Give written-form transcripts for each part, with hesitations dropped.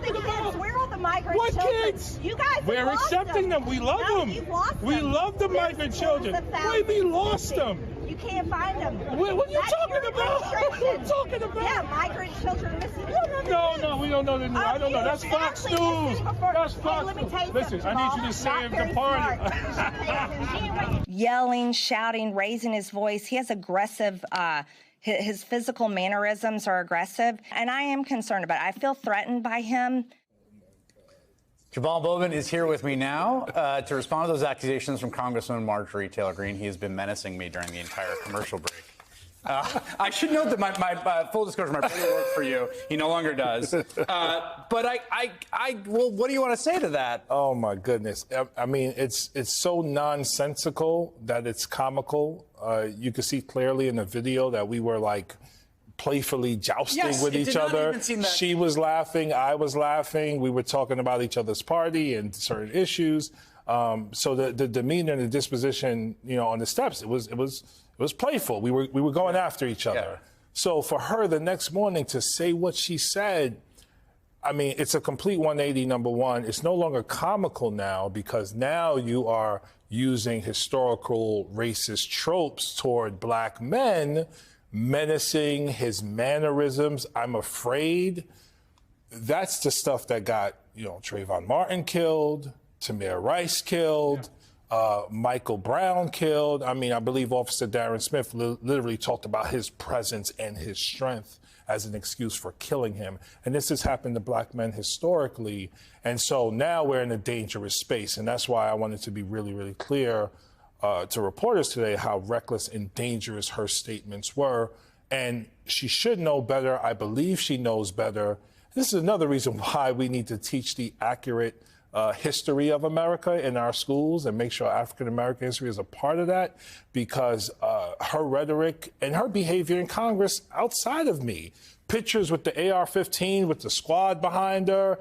all the kids? Where are all the migrant What children? kids? You guys We're lost accepting them. We love no, them. You've lost We them. love the migrant children. Wait, we lost them. You can't find them. What are you talking about? What are you talking about? Yeah, migrant children missing. No, we don't know the news. I don't know. That's Fox News. That's Fox News. Listen, I need you to save the party. Yelling, shouting, raising his voice. He has aggressive, his physical mannerisms are aggressive, and I am concerned about it. I feel threatened by him. Jamal Bowman is here with me now to respond to those accusations from Congresswoman Marjorie Taylor Greene. He has been menacing me during the entire commercial break. I should note that my full disclosure, my brother worked for you. He no longer does. But well, what do you want to say to that? Oh my goodness! I mean, it's so nonsensical that it's comical. You can see clearly in the video that we were like playfully jousting with each other. She was laughing, I was laughing. We were talking about each other's party and certain issues. So the demeanor and the disposition, on the steps, it was playful. We were going after each other. Yeah. So for her the next morning to say what she said, I mean, it's a complete 180, number one. It's no longer comical now because now you are using historical racist tropes toward black men, menacing his mannerisms. I'm afraid that's the stuff that got, Trayvon Martin killed, Tamir Rice killed, Michael Brown killed. I mean, I believe Officer Darren Smith literally talked about his presence and his strength as an excuse for killing him. And this has happened to black men historically. And so now we're in a dangerous space. And that's why I wanted to be really, really clear to reporters today how reckless and dangerous her statements were. And she should know better. I believe she knows better. This is another reason why we need to teach the accurate history of America in our schools and make sure African-American history is a part of that, because her rhetoric and her behavior in Congress outside of me, pictures with the AR-15 with the squad behind her,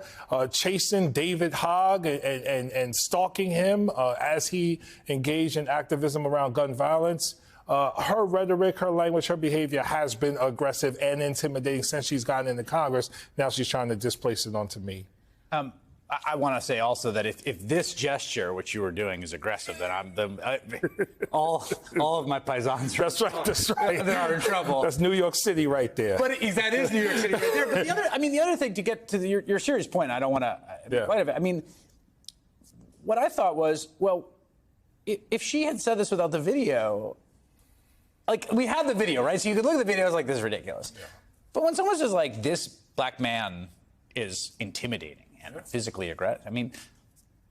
chasing David Hogg and stalking him as he engaged in activism around gun violence. Her rhetoric, her language, her behavior has been aggressive and intimidating since she's gotten into Congress. Now she's trying to displace it onto me. I want to say also that if this gesture, which you were doing, is aggressive, then all of my paisans. That's right. They're in trouble. That's New York City right there. But that is New York City right there. But the other thing, to get to your serious point, I don't want to. Right. I mean, what I thought was, well, if she had said this without the video, like, we had the video, right? So you could look at the video, I was like, this is ridiculous. Yeah. But when someone's just like, this black man is intimidating and physically aggressive, I mean,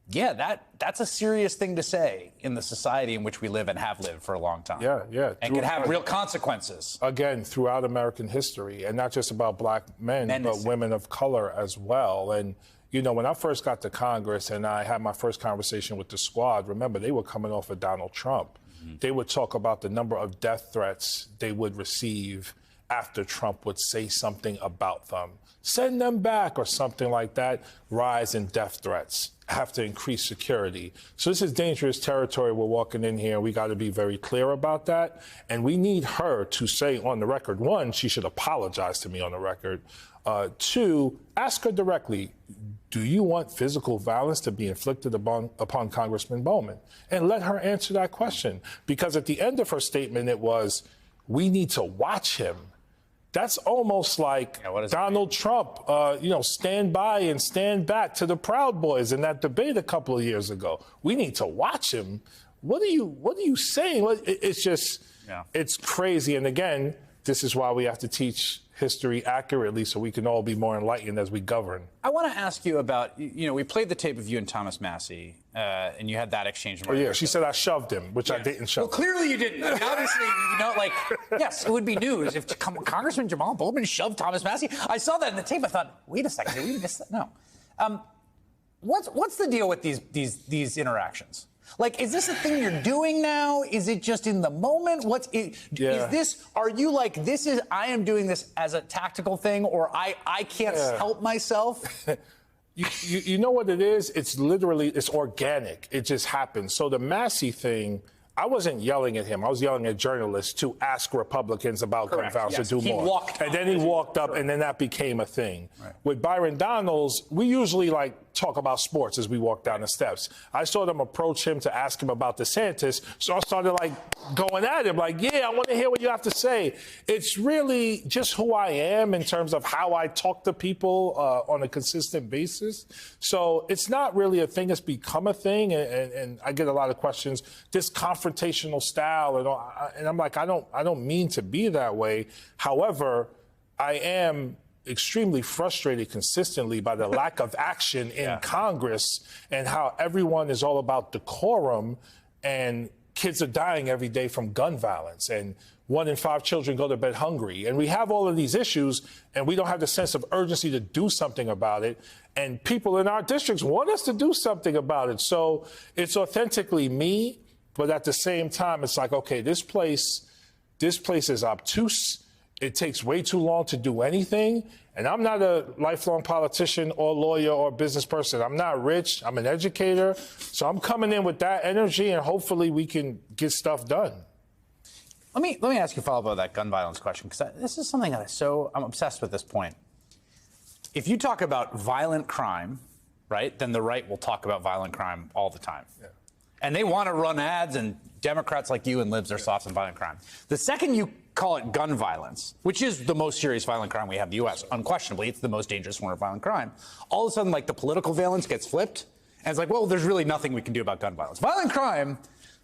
yeah, that's a serious thing to say in the society in which we live and have lived for a long time. Yeah. And can have real consequences. Again, throughout American history, and not just about black men, but women of color as well. And, when I first got to Congress and I had my first conversation with the squad, remember, they were coming off of Donald Trump. They would talk about the number of death threats they would receive after Trump would say something about them. Send them back or something like that. Rise in death threats. Have to increase security. So this is dangerous territory we're walking in here. We got to be very clear about that. And we need her to say on the record, one, she should apologize to me on the record. Two, ask her directly, do you want physical violence to be inflicted upon Congressman Bowman? And let her answer that question. Because at the end of her statement, it was, we need to watch him. That's almost like Donald Trump, stand by and stand back to the Proud Boys in that debate a couple of years ago. We need to watch him. What are you saying? It's just, it's crazy. And again, this is why we have to teach history accurately so we can all be more enlightened as we govern. I want to ask you about, we played the tape of you and Thomas Massey, and you had that exchange. Oh, yeah, she said I shoved him, which I didn't shove. Well, clearly you didn't. I mean, obviously, yes, it would be news if Congressman Jamal Bowman shoved Thomas Massey. I saw that in the tape. I thought, wait a second, did we miss that? No. What's the deal with these interactions? Like, is this a thing you're doing now? Is it just in the moment? Is this, are you like, I am doing this as a tactical thing, or I can't help myself? You know what it is? It's literally, it's organic. It just happens. So the Massey thing, I wasn't yelling at him. I was yelling at journalists to ask Republicans about gun violence to do more. And then he walked up, and then that became a thing. Right. With Byron Donalds, we usually talk about sports as we walk down the steps. I saw them approach him to ask him about DeSantis, so I started going at him, yeah, I want to hear what you have to say. It's really just who I am in terms of how I talk to people on a consistent basis. So it's not really a thing. It's become a thing, and I get a lot of questions. This confrontational style, and I'm like, I don't mean to be that way. However, I am extremely frustrated consistently by the lack of action in Congress and how everyone is all about decorum, and kids are dying every day from gun violence, and 1 in 5 children go to bed hungry. And we have all of these issues, and we don't have the sense of urgency to do something about it. And people in our districts want us to do something about it. So it's authentically me, but at the same time, it's like, okay, this place is obtuse. It takes way too long to do anything. And I'm not a lifelong politician or lawyer or business person. I'm not rich. I'm an educator. So I'm coming in with that energy, and hopefully we can get stuff done. Let me ask you a follow-up about that gun violence question, because this is something that I'm obsessed with this point. If you talk about violent crime, right, then the right will talk about violent crime all the time. Yeah. And they want to run ads, and Democrats like you and libs are soft on violent crime. The second you call it gun violence, which is the most serious violent crime we have in the U.S., unquestionably, it's the most dangerous form of violent crime, all of a sudden, the political valence gets flipped, and it's well, there's really nothing we can do about gun violence. Violent crime,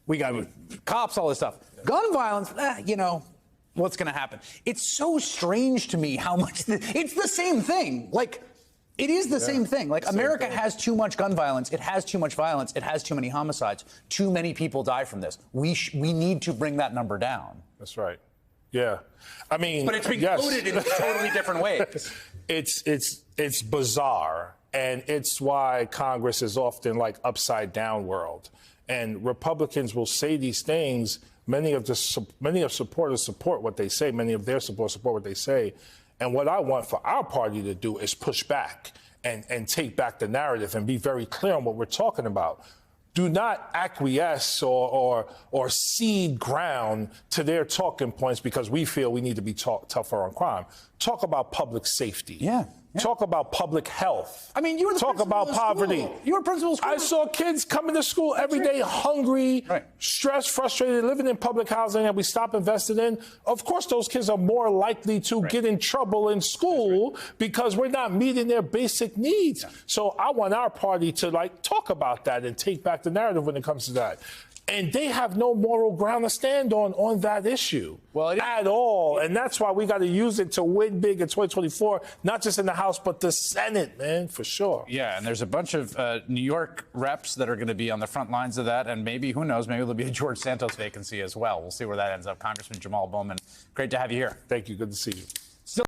we got cops, all this stuff. Gun violence, what's going to happen? It's so strange to me how much it's the same thing. It is the same thing. America has too much gun violence. It has too much violence. It has too many homicides. Too many people die from this. We need to bring that number down. That's right. Yeah. I mean, but it's being coded in totally different ways. It's bizarre, and it's why Congress is often upside down world. And Republicans will say these things. Many of supporters support what they say. Many of their supporters support what they say. And what I want for our party to do is push back and take back the narrative and be very clear on what we're talking about. Do not acquiesce or cede ground to their talking points because we feel we need to be tougher on crime. Talk about public safety. Yeah. Talk about public health. I mean, you were the talk principal about of poverty. School. You were principal of school. I saw kids coming to school every day hungry, stressed, frustrated, living in public housing that we stopped investing in. Of course, those kids are more likely to get in trouble in school because we're not meeting their basic needs. Yeah. So I want our party to talk about that and take back the narrative when it comes to that. And they have no moral ground to stand on that issue at all. And that's why we got to use it to win big in 2024, not just in the House, but the Senate, man, for sure. Yeah, and there's a bunch of New York reps that are going to be on the front lines of that. And maybe, who knows, maybe there'll be a George Santos vacancy as well. We'll see where that ends up. Congressman Jamal Bowman, great to have you here. Thank you. Good to see you. Still